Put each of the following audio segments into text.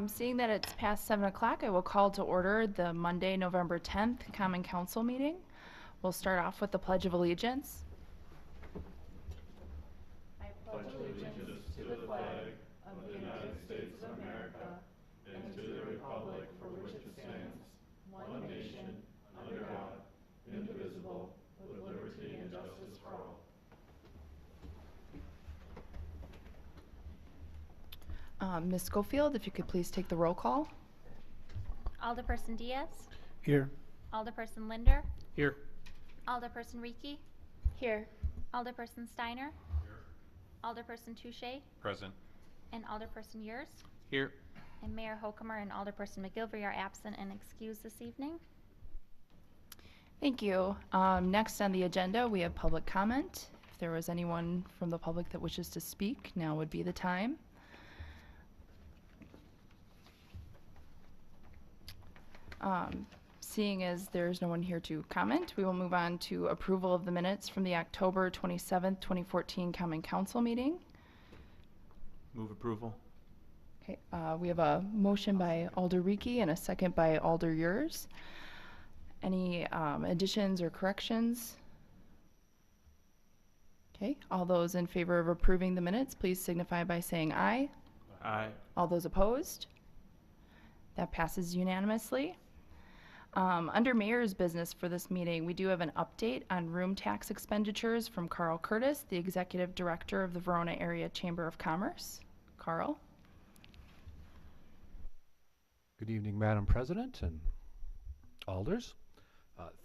Seeing that it's past 7 o'clock, I will call to order the Monday, November 10th Common Council meeting. We'll start off with the Pledge of Allegiance. I pledge allegiance to the flag of the United States of America and to the republic for which it stands, one nation, under God, indivisible, with liberty and justice for all. Ms. Schofield, if you could please take the roll call. Alderperson Diaz. Here. Alderperson Linder. Here. Alderperson Reekie. Here. Alderperson Steiner. Here. Alderperson Touche. Present. And Alderperson Yurs. Here. And Mayor Hokumer and Alderperson McGilvery are absent and excused this evening. Thank you. Next on the agenda, we have public comment. If there was anyone from the public that wishes to speak, now would be the time. Seeing as there's no one here to comment, we will move on to approval of the minutes from the October 27th, 2014 Common Council meeting. Move approval. Okay, we have a motion by Alder Reekie and a second by Alder Yurs. Any additions or corrections? Okay, all those in favor of approving the minutes, please signify by saying aye. Aye. All those opposed? That passes unanimously. Under Mayor's business for this meeting, we do have an update on room tax expenditures from Carl Curtis, the Executive Director of the Verona Area Chamber of Commerce. Carl? Good evening, Madam President and alders.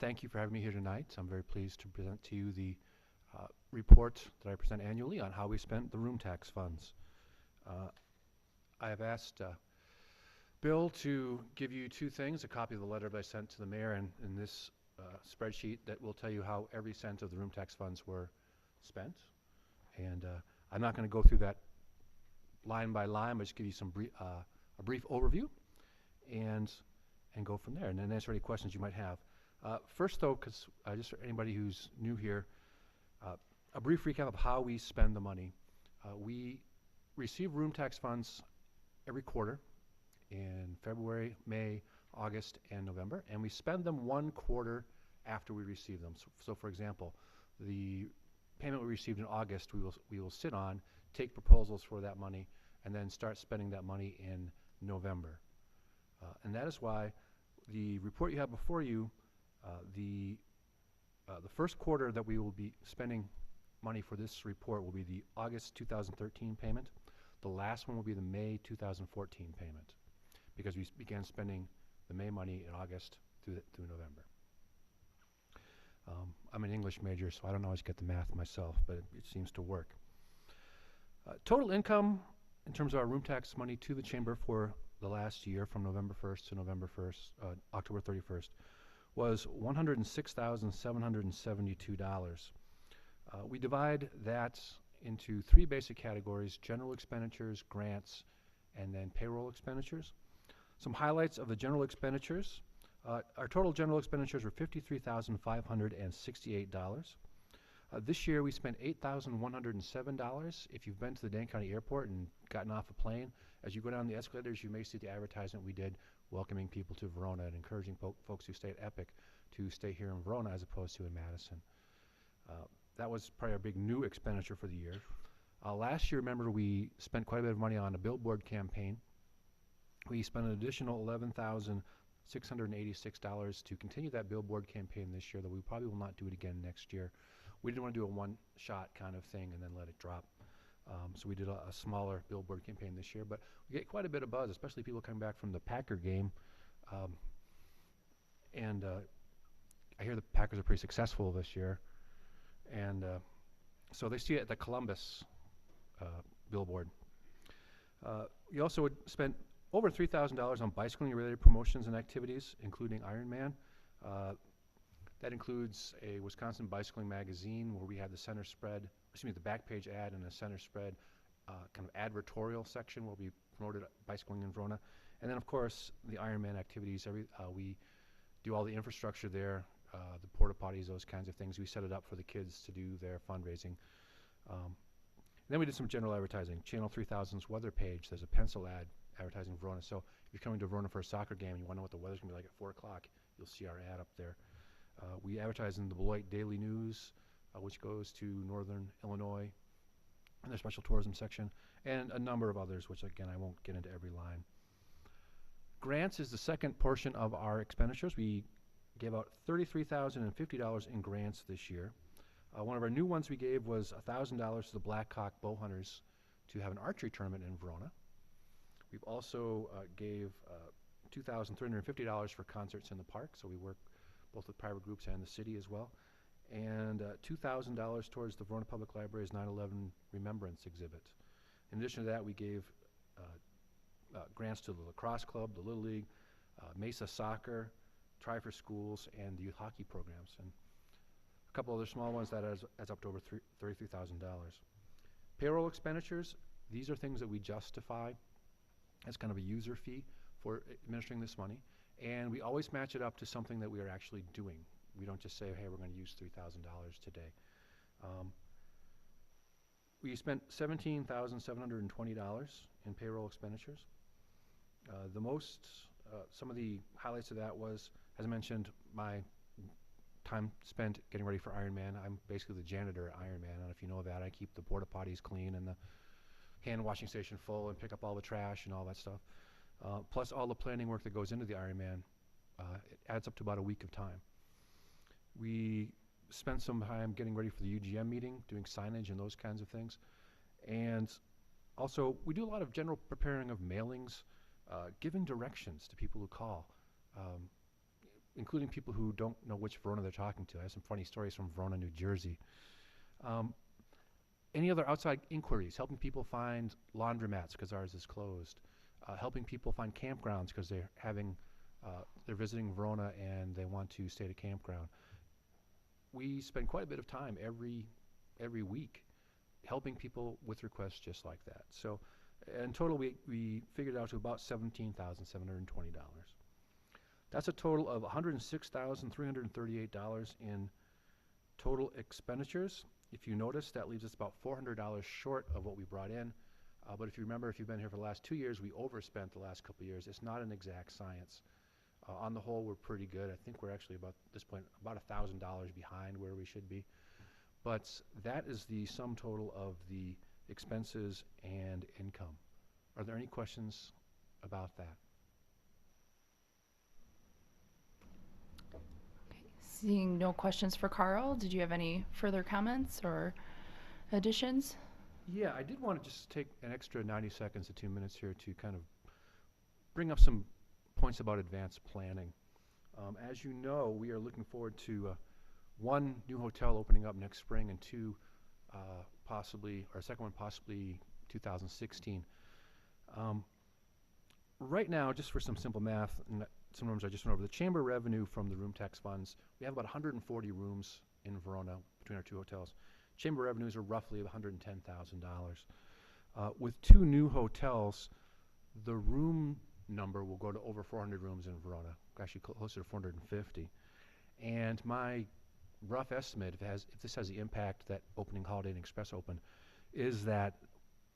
Thank you for having me here tonight. I'm very pleased to present to you the report that I present annually on how we spent the room tax funds. I have asked Bill to give you two things: a copy of the letter that I sent to the mayor and this spreadsheet that will tell you how every cent of the room tax funds were spent. And I'm not going to go through that line by line, but just give you some a brief overview and go from there, and then answer any questions you might have. First, though, because just for anybody who's new here, a brief recap of how we spend the money. We receive room tax funds every quarter in February, May, August, and November, and we spend them 1 quarter after we receive them. So for example, the payment we received in August, we will sit on, take proposals for that money, and then start spending that money in November. And that is why the report you have before you, the first quarter that we will be spending money for this report will be the August 2013 payment. The last one will be the May 2014 payment, because we began spending the May money in August through November. I'm an English major, so I don't always get the math myself, but it seems to work. Total income in terms of our room tax money to the chamber for the last year, from November 1st to October 31st, was $106,772. We divide that into 3 basic categories: general expenditures, grants, and then payroll expenditures. Some highlights of the general expenditures. Our total general expenditures were $53,568. This year we spent $8,107. If you've been to the Dane County Airport and gotten off a plane, as you go down the escalators, you may see the advertisement we did welcoming people to Verona and encouraging folks who stay at Epic to stay here in Verona as opposed to in Madison. That was probably our big new expenditure for the year. Last year, remember, we spent quite a bit of money on a billboard campaign. We spent an additional $11,686 to continue that billboard campaign this year, though we probably will not do it again next year. We didn't want to do a one-shot kind of thing and then let it drop. So we did a smaller billboard campaign this year, but we get quite a bit of buzz, especially people coming back from the Packer game. And I hear the Packers are pretty successful this year. And so they see it at the Columbus billboard. You also would spend over $3,000 on bicycling-related promotions and activities, including Ironman. That includes a Wisconsin Bicycling magazine where we had the back page ad and a center spread kind of advertorial section where we promoted bicycling in Verona. And then, of course, the Ironman activities. We do all the infrastructure there, the porta potties, those kinds of things. We set it up for the kids to do their fundraising. Then we did some general advertising. Channel 3000's weather page, there's a pencil ad advertising Verona. So if you're coming to Verona for a soccer game and you want to know what the weather's going to be like at 4 o'clock, you'll see our ad up there. We advertise in the Beloit Daily News, which goes to Northern Illinois, in their special tourism section, and a number of others, which again, I won't get into every line. Grants is the second portion of our expenditures. We gave out $33,050 in grants this year. One of our new ones we gave was $1,000 to the Blackhawk Bow Hunters to have an archery tournament in Verona. We've also gave $2,350 for concerts in the park, so we work both with private groups and the city as well. And $2,000 towards the Verona Public Library's 9/11 Remembrance exhibit. In addition to that, we gave grants to the Lacrosse Club, the Little League, Mesa Soccer, Try for Schools, and the youth hockey programs, and a couple other small ones that adds up to over $33,000. Payroll expenditures, these are things that we justify as kind of a user fee for administering this money, and we always match it up to something that we are actually doing. We don't just say, hey, we're going to use $3,000 today. We spent $17,720 in payroll expenditures. Some of the highlights of that was, as I mentioned, my time spent getting ready for Ironman. I'm basically the janitor at Ironman, and if you know that, I keep the porta potties clean and the hand washing station full and pick up all the trash and all that stuff. Plus all the planning work that goes into the Ironman, it adds up to about a week of time. We spent some time getting ready for the UGM meeting, doing signage and those kinds of things. And also, we do a lot of general preparing of mailings, giving directions to people who call, including people who don't know which Verona they're talking to. I have some funny stories from Verona, New Jersey. Any other outside inquiries, helping people find laundromats because ours is closed, helping people find campgrounds because they're visiting Verona and they want to stay at a campground. We spend quite a bit of time every week helping people with requests just like that. So in total, we figured out to about $17,720. That's a total of $106,338 in total expenditures. If you notice, that leaves us about $400 short of what we brought in. But if you remember, if you've been here for the last 2 years, we overspent the last couple of years. It's not an exact science. On the whole, we're pretty good. I think we're actually about, at this point, about $1,000 behind where we should be. But that is the sum total of the expenses and income. Are there any questions about that? Seeing no questions for Carl, did you have any further comments or additions? Yeah, I did want to just take an extra 90 seconds to 2 minutes here to kind of bring up some points about advanced planning. As you know, we are looking forward to one new hotel opening up next spring and two possibly, or a second one possibly 2016. Right now, just for some simple math, and some numbers I just went over, the chamber revenue from the room tax funds, we have about 140 rooms in Verona between our two hotels. Chamber revenues are roughly $110,000. With two new hotels, the room number will go to over 400 rooms in Verona, actually closer to 450. And my rough estimate, if this has the impact that opening Holiday Inn Express opened, is that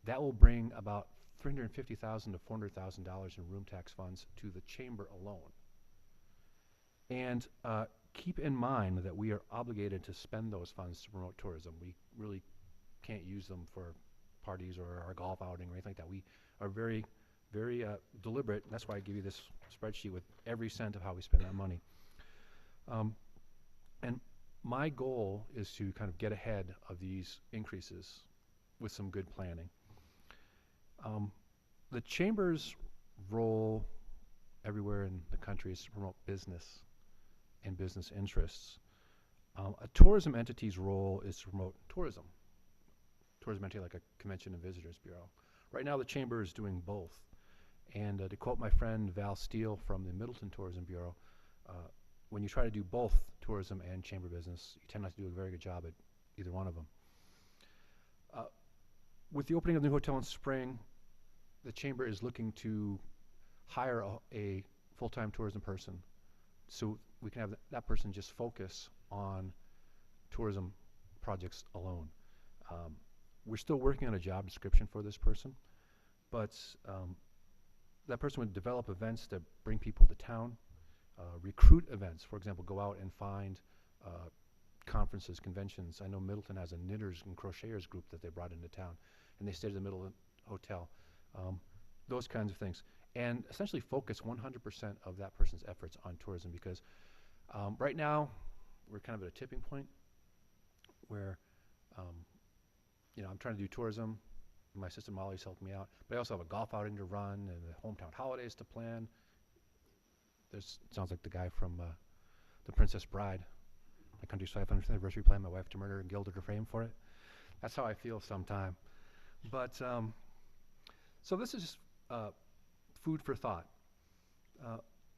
will bring about $350,000 to $400,000 in room tax funds to the chamber alone. And keep in mind that we are obligated to spend those funds to promote tourism. We really can't use them for parties or our golf outing or anything like that. We are very, very deliberate, and that's why I give you this spreadsheet with every cent of how we spend that money. And my goal is to kind of get ahead of these increases with some good planning. The chamber's role everywhere in the country is to promote business and business interests. A tourism entity's role is to promote tourism. Tourism entity like a Convention and Visitors Bureau. Right now the chamber is doing both. And to quote my friend Val Steele from the Middleton Tourism Bureau, when you try to do both tourism and chamber business, you tend not to do a very good job at either one of them. With the opening of the new hotel in spring, the chamber is looking to hire a full-time tourism person so we can have that person just focus on tourism projects alone. We're still working on a job description for this person, but that person would develop events to bring people to town, recruit events, for example, go out and find conferences, conventions. I know Middleton has a knitters and crocheters group that they brought into town, and they stayed at the Middleton Hotel. Those kinds of things. And essentially focus 100% of that person's efforts on tourism, because right now we're kind of at a tipping point where I'm trying to do tourism. My assistant Molly's helped me out, but I also have a golf outing to run and the hometown holidays to plan. Sounds like the guy from The Princess Bride, my country's 500th anniversary plan, my wife to murder and gilded her frame for it. That's how I feel sometime. But so this is just food for thought.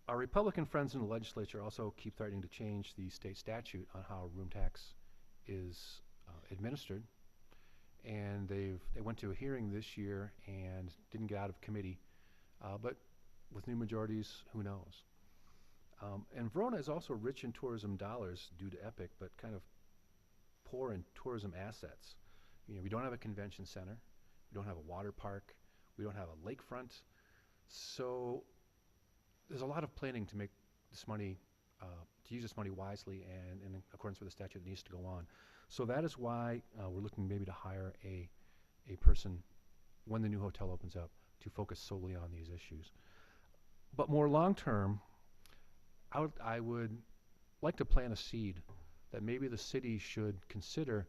Our Republican friends in the legislature also keep threatening to change the state statute on how room tax is administered. And they went to a hearing this year and didn't get out of committee. But with new majorities, who knows? And Verona is also rich in tourism dollars due to EPIC, but kind of poor in tourism assets. We don't have a convention center. We don't have a water park. We don't have a lakefront. So there's a lot of planning to make this money, to use this money wisely and in accordance with the statute that needs to go on. So that is why we're looking maybe to hire a person when the new hotel opens up to focus solely on these issues. But more long term, I would like to plant a seed that maybe the city should consider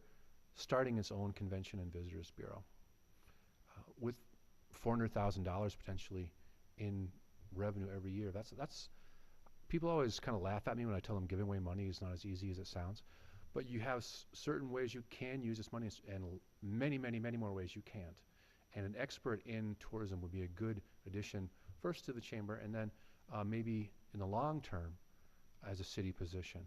starting its own convention and visitors bureau with $400,000 potentially in revenue every year. That's people always kind of laugh at me when I tell them giving away money is not as easy as it sounds. But you have certain ways you can use this money and many, many, many more ways you can't. And an expert in tourism would be a good addition, first to the chamber, and then maybe in the long term as a city position.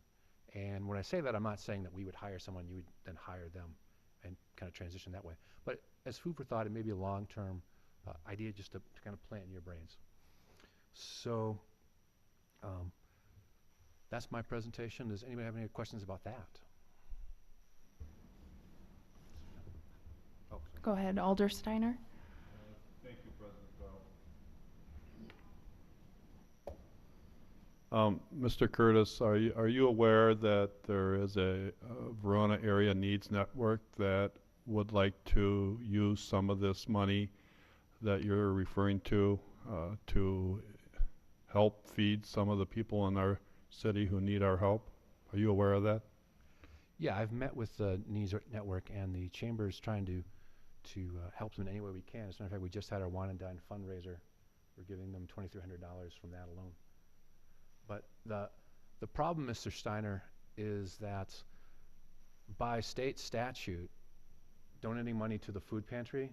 And when I say that, I'm not saying that we would hire someone, you would then hire them and kind of transition that way. But as food for thought, it may be a long-term idea just to kind of plant in your brains. So that's my presentation. Does anybody have any questions about that? Oh, sorry. Go ahead, Alder Steiner. Thank you, President Bell. Mr. Curtis, are you aware that there is a Verona Area Needs Network that would like to use some of this money that you're referring to help feed some of the people in our city who need our help? Are you aware of that? Yeah, I've met with the Needs Network, and the chamber is trying to help them in any way we can. As a matter of fact, we just had our Wine and Dine fundraiser. We're giving them $2,300 from that alone. But the problem, Mr. Steiner, is that by state statute, donating money to the food pantry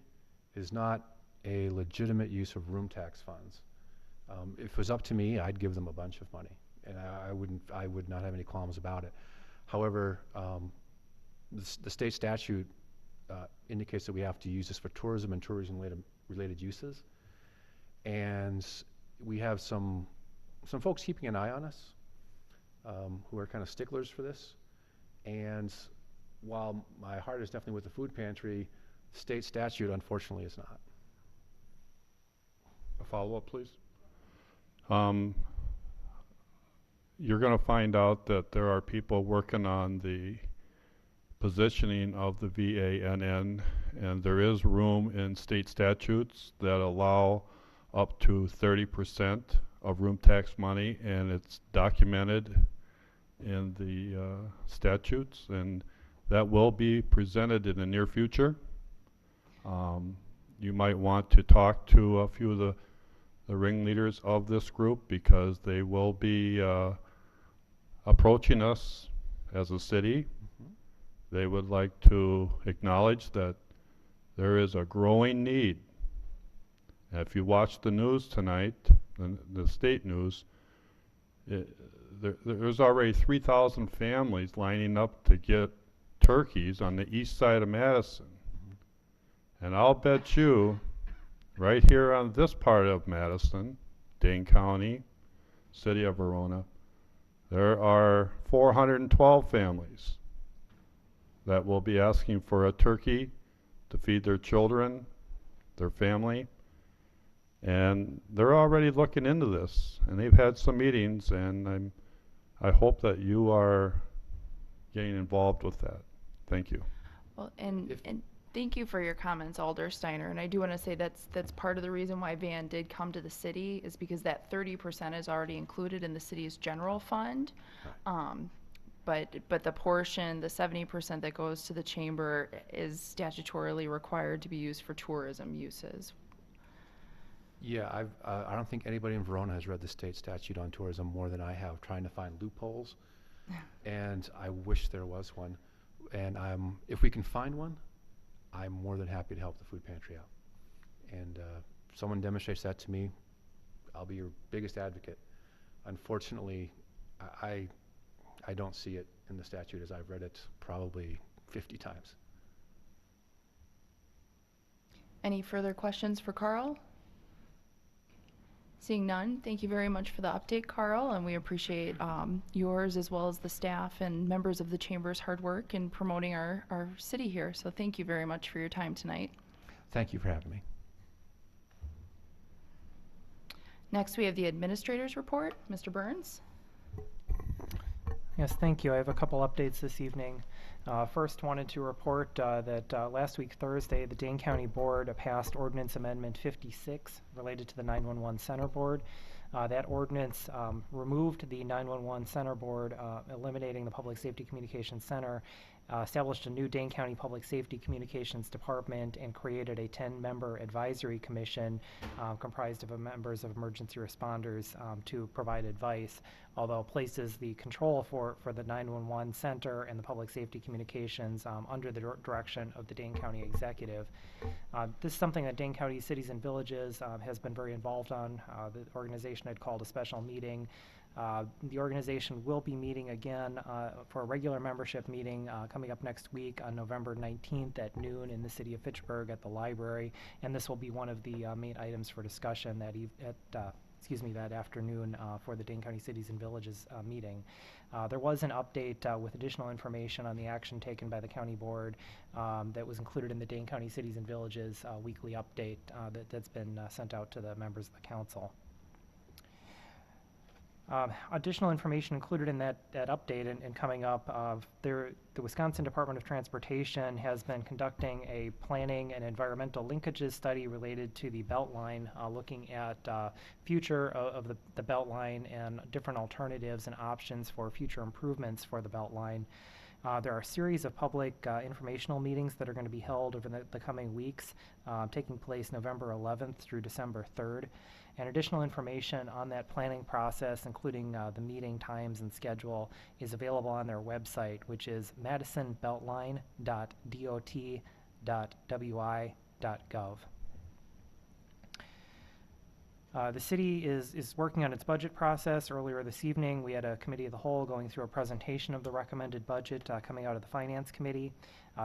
is not a legitimate use of room tax funds. If it was up to me, I'd give them a bunch of money, and I would not have any qualms about it. However, the state statute indicates that we have to use this for tourism and tourism-related uses, and we have some folks keeping an eye on us who are kind of sticklers for this. And while my heart is definitely with the food pantry, state statute unfortunately is not. A follow-up, please. You're going to find out that there are people working on the positioning of the VANN, and there is room in state statutes that allow up to 30% of room tax money, and it's documented in the statutes, and that will be presented in the near future. You might want to talk to a few of the ringleaders of this group, because they will be approaching us as a city. They would like to acknowledge that there is a growing need. And if you watch the news tonight, the state news, there's already 3,000 families lining up to get turkeys on the east side of Madison. And I'll bet you, right here on this part of Madison, Dane County, City of Verona, there are 412 families that will be asking for a turkey to feed their children, their family. And they're already looking into this, and they've had some meetings, and I hope that you are getting involved with that. Thank you. Well, and, If- and thank you for your comments, Alder Steiner. And I do want to say that's part of the reason why Van did come to the city, is because that 30% is already included in the city's general fund. But the portion, the 70% that goes to the chamber, is statutorily required to be used for tourism uses. Yeah, I don't think anybody in Verona has read the state statute on tourism more than I have, trying to find loopholes. And I wish there was one. And if we can find one, I'm more than happy to help the food pantry out. And if someone demonstrates that to me, I'll be your biggest advocate. Unfortunately, I don't see it in the statute as I've read it probably 50 times. Any further questions for Carl? Seeing none, thank you very much for the update, Carl, and we appreciate yours as well as the staff and members of the Chamber's hard work in promoting our city here. So thank you very much for your time tonight. Thank you for having me. Next, we have the Administrator's Report. Mr. Burns? Yes, thank you. I have a couple updates this evening. First, wanted to report that last week, Thursday, the Dane County Board passed Ordinance Amendment 56 related to the 911 Center Board. That ordinance removed the 911 Center Board, eliminating the Public Safety Communications Center, established a new Dane County Public Safety Communications Department, and created a 10-member advisory commission comprised of members of emergency responders to provide advice, although places the control for the 911 Center and the Public Safety Communications under the direction of the Dane County Executive. This is something that Dane County Cities and Villages has been very involved on. The organization had called a special meeting. The organization will be meeting again for a regular membership meeting coming up next week on November 19th at noon in the city of Fitchburg at the library, and this will be one of the main items for discussion that afternoon for the Dane County Cities and Villages meeting. There was an update with additional information on the action taken by the county board that was included in the Dane County Cities and Villages weekly update that's been sent out to the members of the council. Additional information included in that update and coming up, the Wisconsin Department of Transportation has been conducting a planning and environmental linkages study related to the Beltline, looking at future of the Beltline and different alternatives and options for future improvements for the Beltline. There are a series of public informational meetings that are going to be held over the coming weeks, taking place November 11th through December 3rd. And additional information on that planning process, including the meeting times and schedule, is available on their website, which is madisonbeltline.dot.wi.gov. The city is working on its budget process. Earlier this evening, we had a committee of the whole going through a presentation of the recommended budget coming out of the Finance Committee.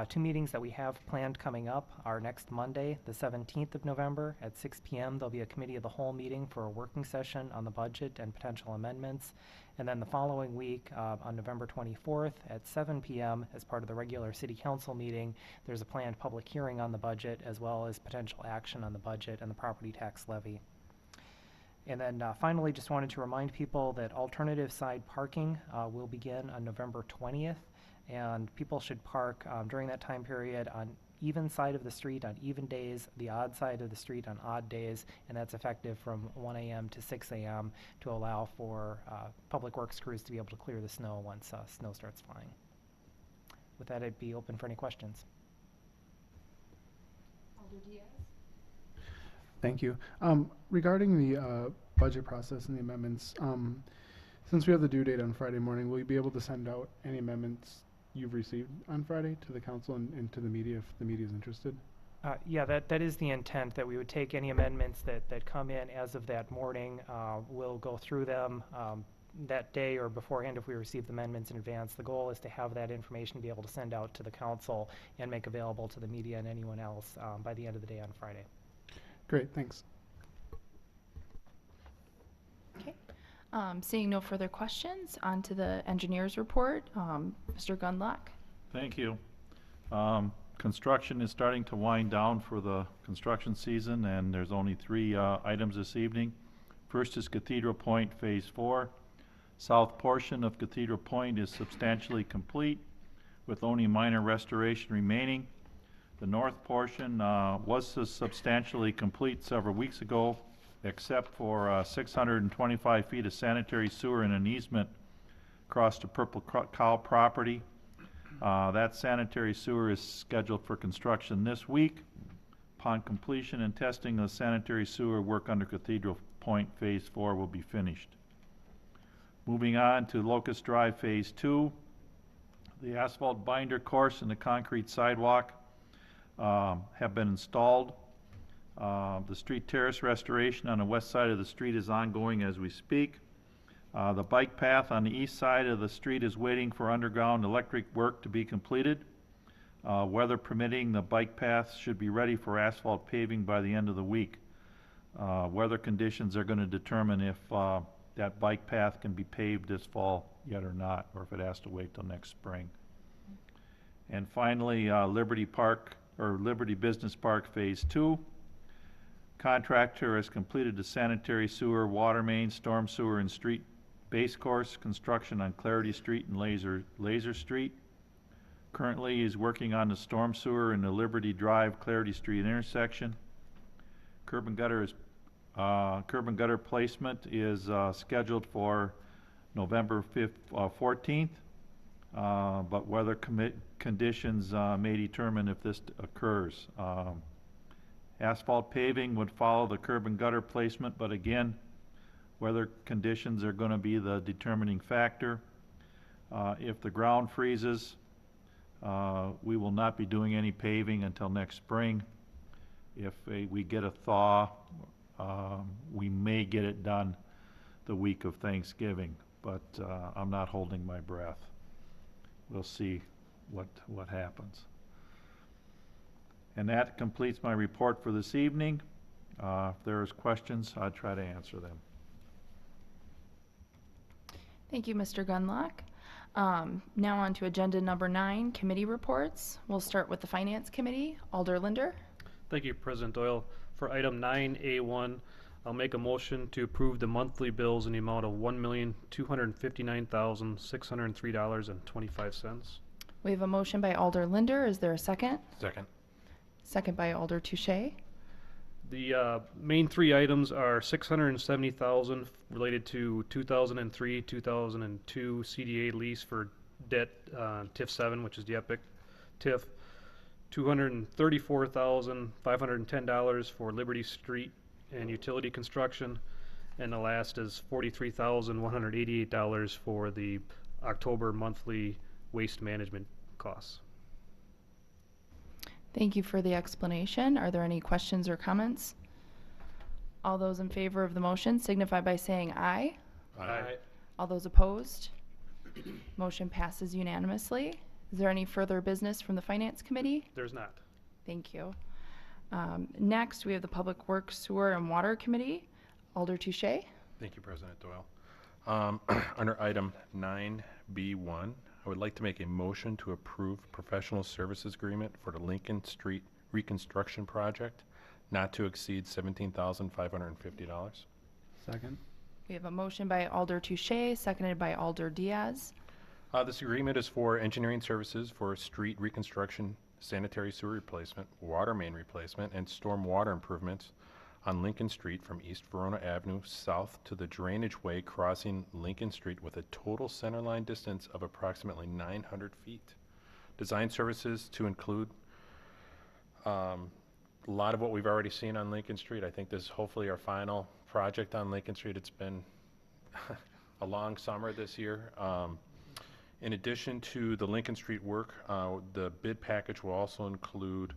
Two meetings that we have planned coming up are next Monday, the 17th of November at 6 p.m. There'll be a committee of the whole meeting for a working session on the budget and potential amendments. And then the following week, on November 24th at 7 p.m. as part of the regular city council meeting, there's a planned public hearing on the budget as well as potential action on the budget and the property tax levy. And then finally, just wanted to remind people that alternative side parking will begin on November 20th. And people should park during that time period on even side of the street on even days, the odd side of the street on odd days, and that's effective from 1 a.m. to 6 a.m. to allow for public works crews to be able to clear the snow once snow starts flying. With that, I'd be open for any questions. Alder Diaz? Thank you. Regarding the budget process and the amendments, since we have the due date on Friday morning, will you be able to send out any amendments you've received on Friday to the council and to the media if the media is interested? Yeah, that is the intent, that we would take any amendments that come in as of that morning. We'll go through them that day or beforehand if we receive the amendments in advance. The goal is to have that information be able to send out to the council and make available to the media and anyone else by the end of the day on Friday. Great, thanks. Okay. Seeing no further questions, on to the engineer's report. Mr. Gundlach? Thank you. Construction is starting to wind down for the construction season, and there's only three items this evening. First is Cathedral Point Phase 4. South portion of Cathedral Point is substantially complete, with only minor restoration remaining. The north portion was substantially complete several weeks ago, except for 625 feet of sanitary sewer and an easement across the Purple Cow property. That sanitary sewer is scheduled for construction this week. Upon completion and testing of the sanitary sewer, work under Cathedral Point Phase 4 will be finished. Moving on to Locust Drive Phase 2. The asphalt binder course and the concrete sidewalk have been installed. The street terrace restoration on the west side of the street is ongoing as we speak. The bike path on the east side of the street is waiting for underground electric work to be completed. Weather permitting, the bike path should be ready for asphalt paving by the end of the week. Weather conditions are going to determine if that bike path can be paved this fall yet or not, or if it has to wait till next spring. And finally, Liberty Business Park Phase 2. Contractor has completed the sanitary sewer, water main, storm sewer, and street base course construction on Clarity Street and Laser Street. Currently, he's working on the storm sewer in the Liberty Drive, Clarity Street intersection. Curb and gutter placement is scheduled for November 14th, but weather conditions may determine if this occurs. Asphalt paving would follow the curb and gutter placement, but again, weather conditions are going to be the determining factor. If the ground freezes, we will not be doing any paving until next spring. If we get a thaw, we may get it done the week of Thanksgiving, but I'm not holding my breath. We'll see what happens. And that completes my report for this evening. If there's questions, I'll try to answer them. Thank you, Mr. Gunlock. Now on to agenda number 9, committee reports. We'll start with the Finance Committee. Alder Linder. Thank you, President Doyle. For item 9A1, I'll make a motion to approve the monthly bills in the amount of $1,259,603.25. We have a motion by Alder Linder. Is there a second? Second. Second by Alder Touche. The main three items are $670,000 related to 2003, 2002 CDA lease for debt TIF 7, which is the Epic TIF. $234,510 for Liberty Street and utility construction, and the last is $43,188 for the October monthly waste management costs. Thank you for the explanation. Are there any questions or comments? All those in favor of the motion signify by saying aye. Aye. All those opposed? Motion passes unanimously. Is there any further business from the Finance Committee? There's not. Thank you. Next, we have the Public Works, Sewer, and Water Committee. Alder Touche. Thank you, President Doyle. Under item 9B1, I would like to make a motion to approve professional services agreement for the Lincoln Street reconstruction project, not to exceed $17,550. Second. We have a motion by Alder Touche, seconded by Alder Diaz. This agreement is for engineering services for street reconstruction, sanitary sewer replacement, water main replacement, and storm water improvements on Lincoln Street from East Verona Avenue south to the drainage way crossing Lincoln Street with a total centerline distance of approximately 900 feet. Design services to include a lot of what we've already seen on Lincoln Street. I think this is hopefully our final project on Lincoln Street. It's been a long summer this year. In addition to the Lincoln Street work, the bid package will also include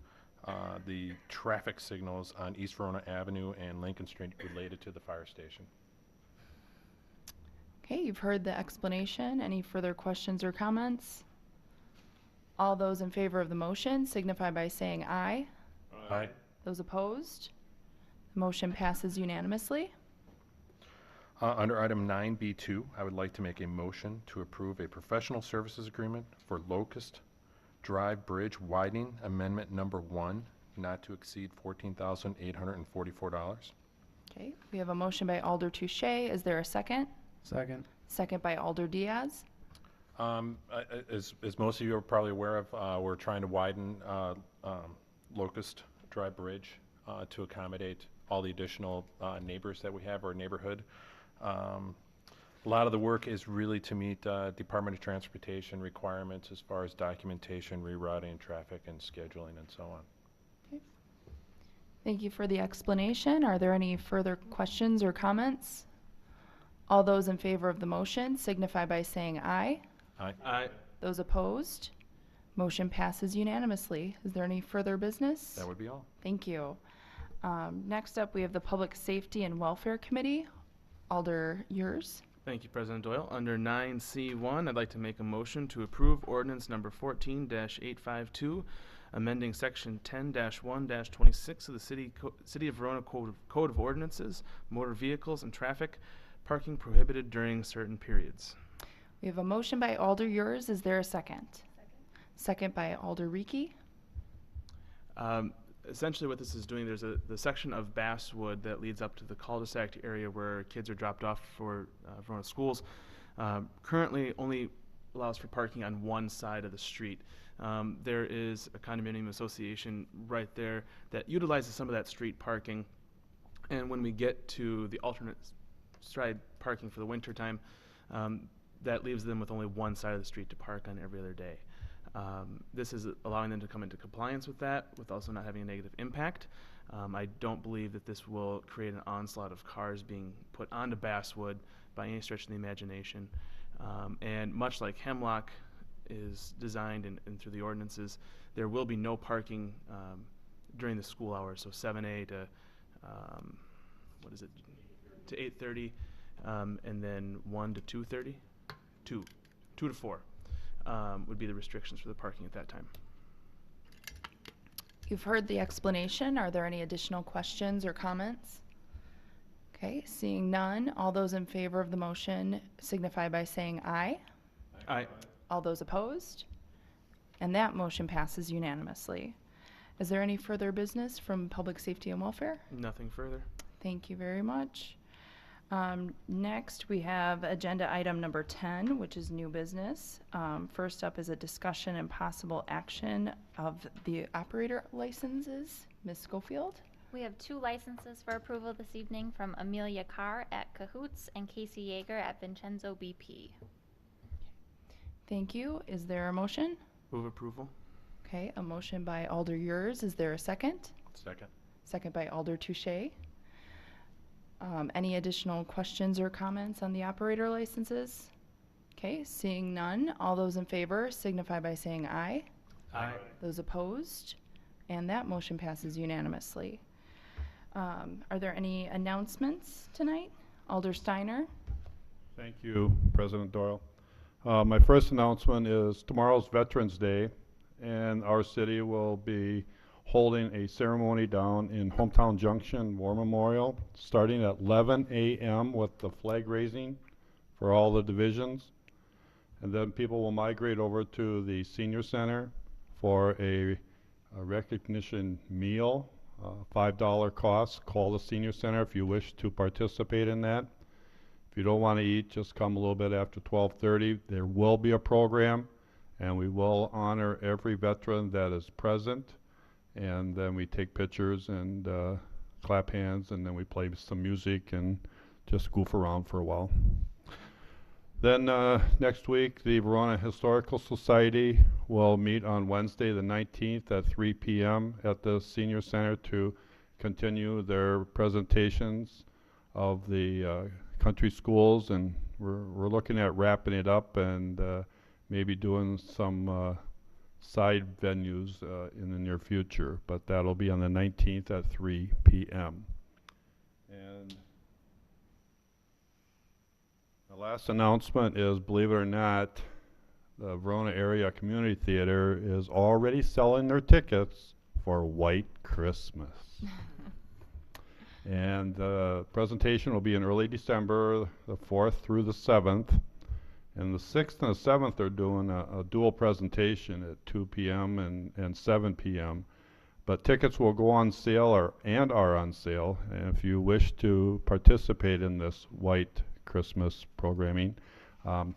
the traffic signals on East Verona Avenue and Lincoln Street related to the fire station. Okay, you've heard the explanation. Any further questions or comments? All those in favor of the motion signify by saying aye. Aye. Those opposed? The motion passes unanimously. Under item 9B2, I would like to make a motion to approve a professional services agreement for Locust Drive Bridge Widening Amendment Number 1, not to exceed $14,844. Okay, we have a motion by Alder Touche. Is there a second? Second. Second by Alder Diaz. As most of you are probably aware of, we're trying to widen Locust Drive Bridge to accommodate all the additional neighbors that we have, our neighborhood. A lot of the work is really to meet Department of Transportation requirements as far as documentation, rerouting, traffic, and scheduling, and so on. Okay. Thank you for the explanation. Are there any further questions or comments? All those in favor of the motion signify by saying aye. Aye. Aye. Those opposed? Motion passes unanimously. Is there any further business? That would be all. Thank you. Next up, we have the Public Safety and Welfare Committee. Alder, yours. Thank you, President Doyle. Under 9C1, I'd like to make a motion to approve ordinance number 14-852, amending section 10-1-26 of the City of Verona Code of Ordinances, motor vehicles and traffic, parking prohibited during certain periods. We have a motion by Alder yours. Is there a second? Second by Alder Rieke. Essentially what this is doing, there's the section of Basswood that leads up to the cul-de-sac area where kids are dropped off for Verona schools. Currently only allows for parking on one side of the street. There is a condominium association right there that utilizes some of that street parking. And when we get to the alternate side parking for the winter time, that leaves them with only one side of the street to park on every other day. This is allowing them to come into compliance with that, with also not having a negative impact. I don't believe that this will create an onslaught of cars being put onto Basswood by any stretch of the imagination. And much like Hemlock is designed and through the ordinances, there will be no parking during the school hours, so 7 to, to 8:30, and then 1 to 2:30? 2 to 4. Would be the restrictions for the parking at that time. You've heard the explanation. Are there any additional questions or comments? Okay, seeing none, all those in favor of the motion signify by saying aye. Aye. All those opposed? And that motion passes unanimously. Is there any further business from Public Safety and Welfare? Nothing further. Thank you very much. Next, we have agenda item number 10, which is new business. First up is a discussion and possible action of the operator licenses. Ms. Schofield? We have 2 licenses for approval this evening from Amelia Carr at Cahoots and Casey Yeager at Vincenzo BP. Thank you. Is there a motion? Move approval. Okay, a motion by Alder Yours. Is there a second? Second. Second by Alder Touche. Any additional questions or comments on the operator licenses? Okay, seeing none, all those in favor signify by saying aye. Aye. Those opposed? And that motion passes unanimously. Are there any announcements tonight? Alder Steiner? Thank you, President Doyle. My first announcement is tomorrow's Veterans Day, and our city will be holding a ceremony down in Hometown Junction War Memorial, starting at 11 a.m. with the flag raising for all the divisions. And then people will migrate over to the Senior Center for a recognition meal, $5 cost. Call the Senior Center if you wish to participate in that. If you don't want to eat, just come a little bit after 12:30. There will be a program, and we will honor every veteran that is present. And then we take pictures and clap hands, and then we play some music and just goof around for a while. Then next week, the Verona Historical Society will meet on Wednesday the 19th at 3 p.m. at the Senior Center to continue their presentations of the country schools, and we're looking at wrapping it up and maybe doing some side venues in the near future, but that'll be on the 19th at 3 p.m. And the last announcement is, believe it or not, the Verona Area Community Theater is already selling their tickets for White Christmas. And the presentation will be in early December, the 4th through the 7th. And the 6th and the 7th are doing a dual presentation at 2 p.m. and 7 p.m. But tickets will go on sale and are on sale. And if you wish to participate in this white Christmas programming,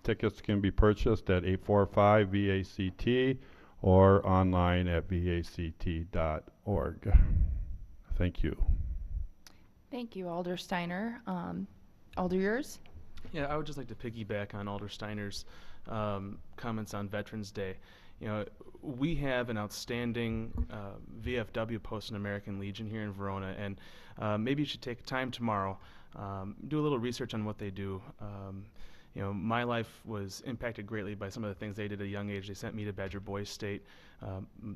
tickets can be purchased at 845 VACT or online at vact.org. Thank you. Thank you, Alder Steiner. Alder, yours? Yeah, I would just like to piggyback on Alder Steiner's comments on Veterans Day. You know, we have an outstanding VFW post in American Legion here in Verona, and maybe you should take time tomorrow, do a little research on what they do. You know, my life was impacted greatly by some of the things they did at a young age. They sent me to Badger Boys State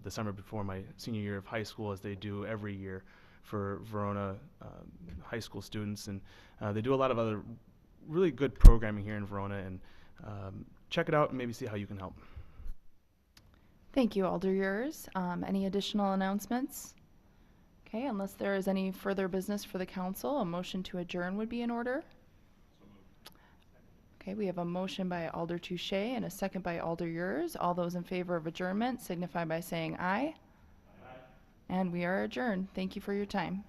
the summer before my senior year of high school, as they do every year for Verona high school students, and they do a lot of other really good programming here in Verona, and check it out and maybe see how you can help. Thank you, Alder yours. Any additional announcements? Okay, unless there is any further business for the council, a motion to adjourn would be in order. Okay, we have a motion by Alder Touche and a second by Alder yours. All those in favor of adjournment signify by saying aye. Aye. And we are adjourned. Thank you for your time.